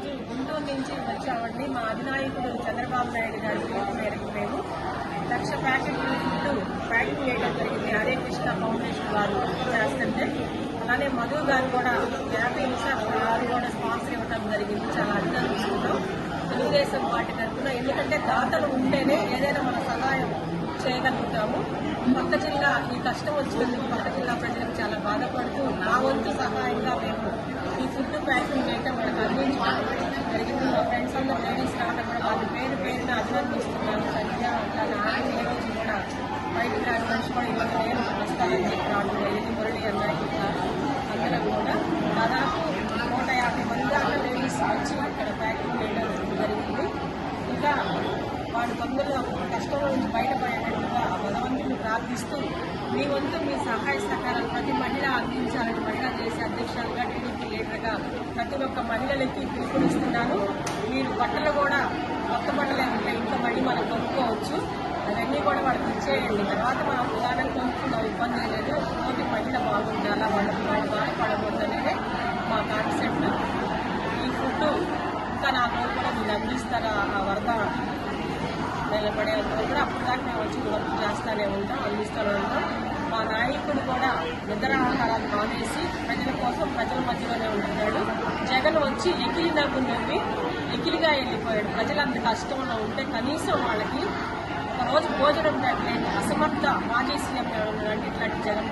ఈరోజు గుంటూరు నుంచి వచ్చామండి. మా అధినాయకుడు చంద్రబాబు నాయుడు గారి పిలుపు మేరకు మేము 1,00,000 ప్యాకెట్లు ఫుడ్ ప్యాకింగ్ చేయడం జరిగింది. హరే కృష్ణ ఫౌండేషన్ వారు చేస్తుంటే, అలానే మధు గారు కూడా 50 నిమిషాలు వారు కూడా స్పాన్సర్ ఇవ్వడం జరిగింది. చాలా అభినందిస్తున్నాం తెలుగుదేశం పార్టీ తరఫున. ఎందుకంటే దాతలు ఉంటేనే ఏదైనా మన సహాయం చేయగలుగుతాము. పక్క జిల్లా ఈ కష్టం వచ్చినందుకు పక్క జిల్లా ప్రజలకు చాలా బాధపడుతూ నా వంతు సహాయంగా మేము ఈ ఫుడ్ ప్యాకింగ్ చేయడం మనకు అందించడం జరిగింది. మా ఫ్రెండ్స్ అందరూ లేడీస్ రావడం కూడా వాళ్ళ పేరున అభినందిస్తున్నాను. సరిగ్గా నాన్న ఏ రోజు కూడా బయటకు రాని మనిషి కూడా ఇవాళ నేను వస్తానని చెప్పి రావడం జరిగింది. మురళి అన్నకి అందరం కూడా దాదాపు 150 మంది దాకా లేడీస్ వచ్చి ఇక్కడ ప్యాకింగ్ చేయడం జరిగింది. ఇంకా వాడి పనుల్లో కష్టంలో నుంచి బయటపడేటట్టుగా భగవంతుని ప్రార్థిస్తూ మీ వంతు మీ సహాయ సహకారాలు ప్రతి మహిళ అందించాలని మహిళా దేశ అధ్యక్షులుగా టీడీపీ లీడర్గా ప్రతి ఒక్క మహిళలకి పిలుపునిస్తున్నాను. మీరు బట్టలు కూడా కొత్త బట్టలు ఉంటే ఇంకా మళ్ళీ మనం కొనుక్కోవచ్చు. అవన్నీ కూడా వాళ్ళకి ఇచ్చేయండి. తర్వాత మనం ప్రధానం కొనుక్కున్న ఇబ్బంది లేదు. తోటి మహిళ బాగుండాలా, వాళ్ళకి వాళ్ళు బాధపడకూడదు అనేది మా కాన్సెప్ట్. ఈ ఫుడ్ ఇంకా నా రోజు కూడా మీరు అందిస్తారా, ఆ వరద నిలబడే కూడా అప్పుడు దాకా మేము వచ్చి వర్క్ చేస్తూనే ఉంటాం, అందిస్తూనే ఉంటాం. మా నాయకుడు కూడా నిద్ర ఆహారాలు మానేసి ప్రజల కోసం ప్రజల మధ్యలోనే ఉంటున్నాడు. జగన్ వచ్చి ఎకిలి నవ్వు నవ్వి ఎకిలిగా వెళ్ళిపోయాడు. ప్రజలు అంత కష్టంలో ఉంటే కనీసం వాళ్ళకి ఒక రోజు భోజనం పెట్టలేని అసమర్థ మాజీ సీఎం ఎవరు అంటే ఇట్లాంటి జగన్.